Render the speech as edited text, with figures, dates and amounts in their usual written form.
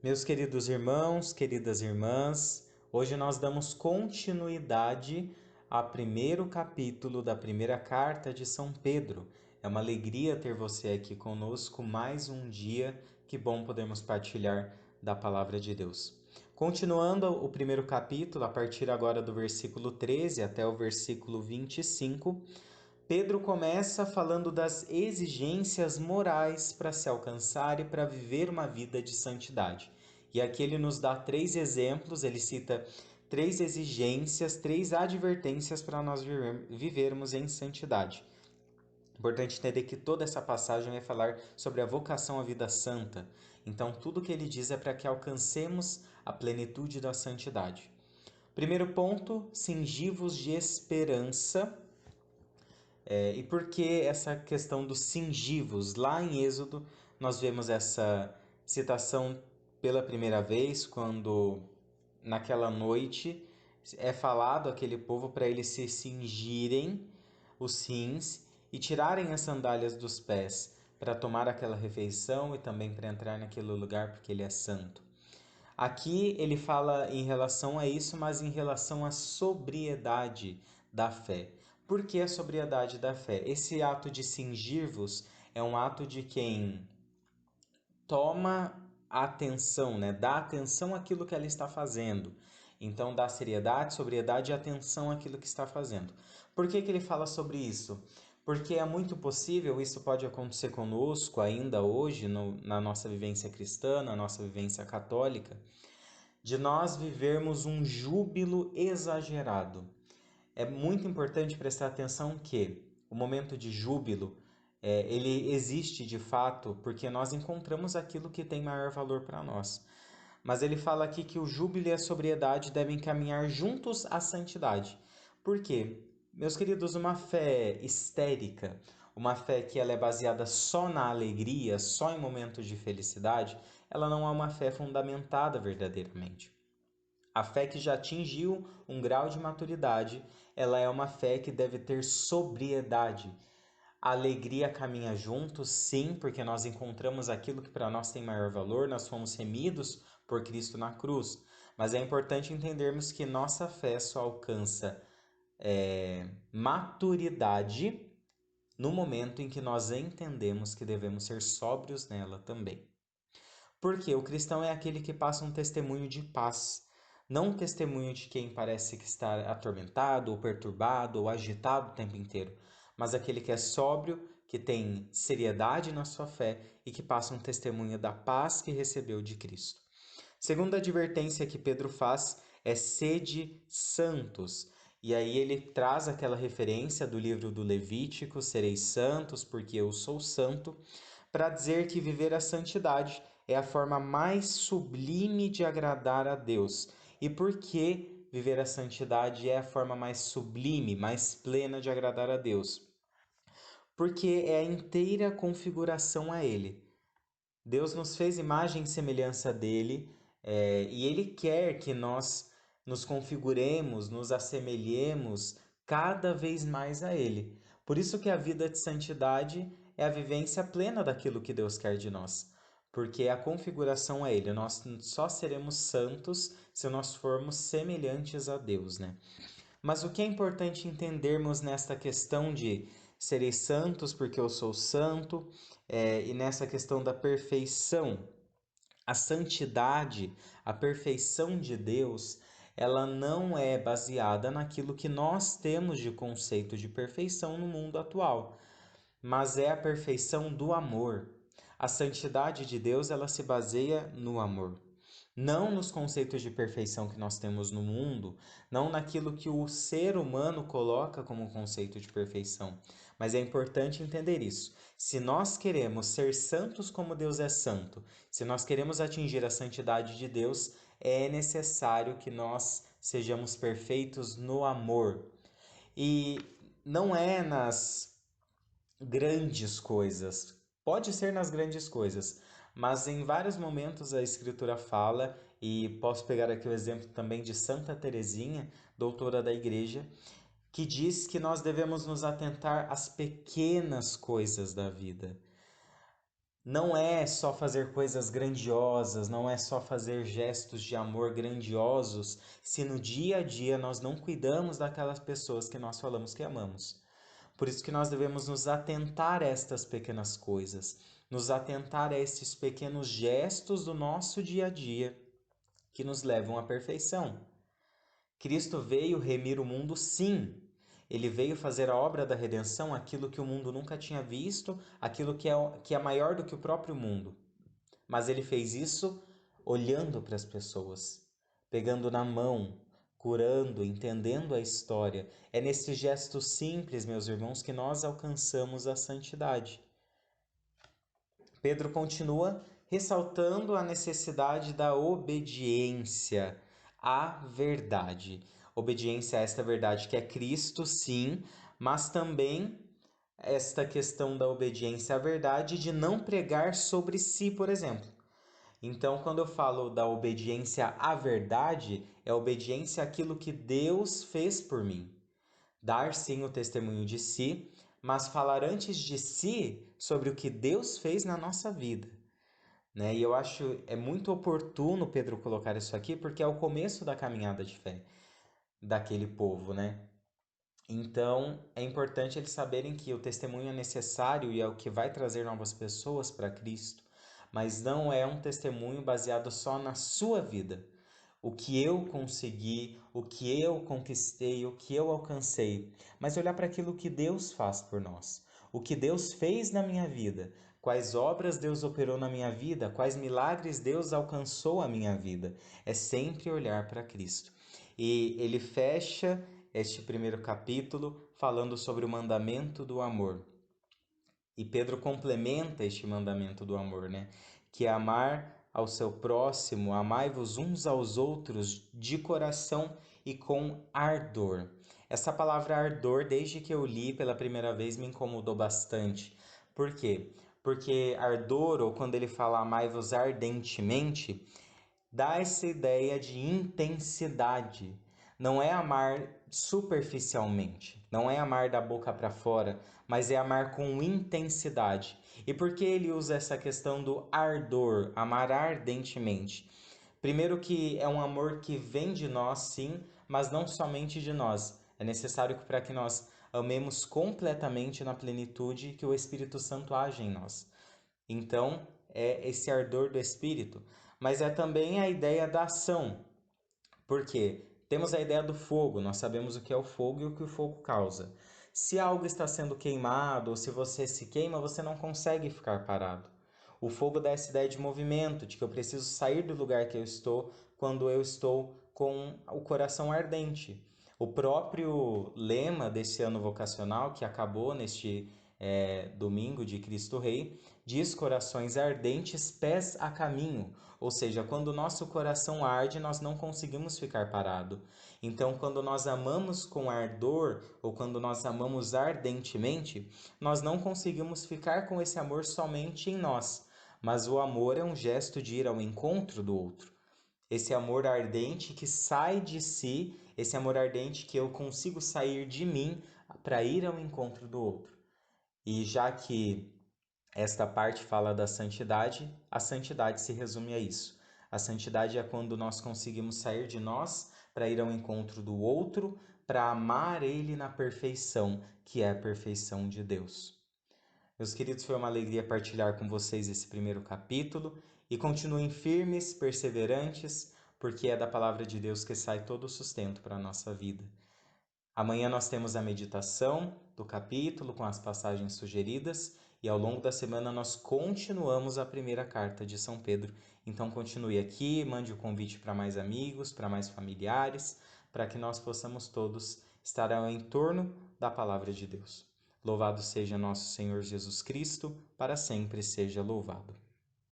Meus queridos irmãos, queridas irmãs, hoje nós damos continuidade ao primeiro capítulo da primeira carta de São Pedro. É uma alegria ter você aqui conosco mais um dia. Que bom podermos partilhar da palavra de Deus. Continuando o primeiro capítulo, a partir agora do versículo 13 até o versículo 25, Pedro começa falando das exigências morais para se alcançar e para viver uma vida de santidade. E aqui ele nos dá três exemplos, ele cita três exigências, três advertências para nós vivermos em santidade. Importante entender que toda essa passagem vai falar sobre a vocação à vida santa. Então, tudo que ele diz é para que alcancemos a plenitude da santidade. Primeiro ponto, cingivos de esperança. E por que essa questão dos cingivos? Lá em Êxodo, nós vemos essa citação pela primeira vez, quando naquela noite é falado àquele povo para eles se cingirem os cins e tirarem as sandálias dos pés para tomar aquela refeição e também para entrar naquele lugar porque ele é santo. Aqui ele fala em relação a isso, mas em relação à sobriedade da fé. Por que a sobriedade da fé? Esse ato de cingir-vos é um ato de quem toma atenção, né? Dá atenção àquilo que ela está fazendo. Então, dá seriedade, sobriedade e atenção àquilo que está fazendo. Por que ele fala sobre isso? Porque é muito possível, isso pode acontecer conosco ainda hoje, na nossa vivência cristã, na nossa vivência católica, de nós vivermos um júbilo exagerado. É muito importante prestar atenção que o momento de júbilo, ele existe de fato porque nós encontramos aquilo que tem maior valor para nós. Mas ele fala aqui que o júbilo e a sobriedade devem caminhar juntos à santidade. Por quê? Meus queridos, uma fé histérica, uma fé que ela é baseada só na alegria, só em momentos de felicidade, ela não é uma fé fundamentada verdadeiramente. A fé que já atingiu um grau de maturidade, ela é uma fé que deve ter sobriedade. A alegria caminha junto, sim, porque nós encontramos aquilo que para nós tem maior valor, nós fomos remidos por Cristo na cruz. Mas é importante entendermos que nossa fé só alcança maturidade no momento em que nós entendemos que devemos ser sóbrios nela também. Porque o cristão é aquele que passa um testemunho de paz, não um testemunho de quem parece que está atormentado, ou perturbado, ou agitado o tempo inteiro, mas aquele que é sóbrio, que tem seriedade na sua fé e que passa um testemunho da paz que recebeu de Cristo. Segunda advertência que Pedro faz é sede santos. E aí ele traz aquela referência do livro do Levítico, sereis santos porque eu sou santo, para dizer que viver a santidade é a forma mais sublime de agradar a Deus. E por que viver a santidade é a forma mais sublime, mais plena de agradar a Deus? Porque é a inteira configuração a Ele. Deus nos fez imagem e semelhança dele, e Ele quer que nós nos configuremos, nos assemelhemos cada vez mais a Ele. Por isso que a vida de santidade é a vivência plena daquilo que Deus quer de nós, porque é a configuração a Ele. Nós só seremos santos se nós formos semelhantes a Deus, né? Mas o que é importante entendermos nesta questão de sereis santos porque eu sou santo, e nessa questão da perfeição, a santidade, a perfeição de Deus, ela não é baseada naquilo que nós temos de conceito de perfeição no mundo atual, mas é a perfeição do amor. A santidade de Deus, ela se baseia no amor. Não nos conceitos de perfeição que nós temos no mundo, não naquilo que o ser humano coloca como conceito de perfeição. Mas é importante entender isso. Se nós queremos ser santos como Deus é santo, se nós queremos atingir a santidade de Deus, é necessário que nós sejamos perfeitos no amor. E não é nas grandes coisas. Pode ser nas grandes coisas, mas em vários momentos a Escritura fala, e posso pegar aqui o exemplo também de Santa Teresinha, doutora da Igreja, que diz que nós devemos nos atentar às pequenas coisas da vida. não é só fazer coisas grandiosas, não é só fazer gestos de amor grandiosos, se no dia a dia nós não cuidamos daquelas pessoas que nós falamos que amamos. Por isso que nós devemos nos atentar a estas pequenas coisas, nos atentar a estes pequenos gestos do nosso dia a dia que nos levam à perfeição. Cristo veio remir o mundo, sim. Ele veio fazer a obra da redenção, aquilo que o mundo nunca tinha visto, aquilo que é maior do que o próprio mundo. Mas ele fez isso olhando para as pessoas, pegando na mão, curando, entendendo a história. É nesse gesto simples, meus irmãos, que nós alcançamos a santidade. Pedro continua ressaltando a necessidade da obediência à verdade. Obediência a esta verdade que é Cristo, sim, mas também esta questão da obediência à verdade de não pregar sobre si, por exemplo. Então, quando eu falo da obediência à verdade, é obediência àquilo que Deus fez por mim. Dar sim o testemunho de si, mas falar antes de si sobre o que Deus fez na nossa vida, né? E eu acho muito oportuno Pedro colocar isso aqui, porque é o começo da caminhada de fé daquele povo, né? Então, é importante eles saberem que o testemunho é necessário e é o que vai trazer novas pessoas para Cristo, mas não é um testemunho baseado só na sua vida. O que eu consegui, o que eu conquistei, o que eu alcancei, mas olhar para aquilo que Deus faz por nós, o que Deus fez na minha vida, quais obras Deus operou na minha vida, quais milagres Deus alcançou a minha vida. É sempre olhar para Cristo. E ele fecha este primeiro capítulo falando sobre o mandamento do amor. E Pedro complementa este mandamento do amor, né? Que é amar ao seu próximo, amai-vos uns aos outros de coração e com ardor. Essa palavra ardor, desde que eu li pela primeira vez, me incomodou bastante. Por quê? Porque ardor, ou quando ele fala amai-vos ardentemente, dá essa ideia de intensidade. Não é amar superficialmente, não é amar da boca para fora, mas é amar com intensidade. E por que ele usa essa questão do ardor, amar ardentemente? Primeiro que é um amor que vem de nós, sim, mas não somente de nós. É necessário para que nós amemos completamente na plenitude que o Espírito Santo age em nós. Então, é esse ardor do Espírito, mas é também a ideia da ação. Por quê? Temos a ideia do fogo, nós sabemos o que é o fogo e o que o fogo causa. Se algo está sendo queimado, ou se você se queima, você não consegue ficar parado. O fogo dá essa ideia de movimento, de que eu preciso sair do lugar que eu estou quando eu estou com o coração ardente. O próprio lema desse ano vocacional, que acabou neste domingo de Cristo Rei, diz corações ardentes, pés a caminho. Ou seja, quando o nosso coração arde, nós não conseguimos ficar parado. Então, quando nós amamos com ardor, ou quando nós amamos ardentemente, nós não conseguimos ficar com esse amor somente em nós. Mas o amor é um gesto de ir ao encontro do outro. Esse amor ardente que sai de si, esse amor ardente que eu consigo sair de mim para ir ao encontro do outro. E já que esta parte fala da santidade, a santidade se resume a isso. A santidade é quando nós conseguimos sair de nós para ir ao encontro do outro, para amar ele na perfeição, que é a perfeição de Deus. Meus queridos, foi uma alegria partilhar com vocês esse primeiro capítulo e continuem firmes, perseverantes, porque é da palavra de Deus que sai todo o sustento para a nossa vida. Amanhã nós temos a meditação do capítulo com as passagens sugeridas e ao longo da semana nós continuamos a primeira carta de São Pedro. Então continue aqui, mande o convite para mais amigos, para mais familiares, para que nós possamos todos estar ao entorno da palavra de Deus. Louvado seja nosso Senhor Jesus Cristo, para sempre seja louvado.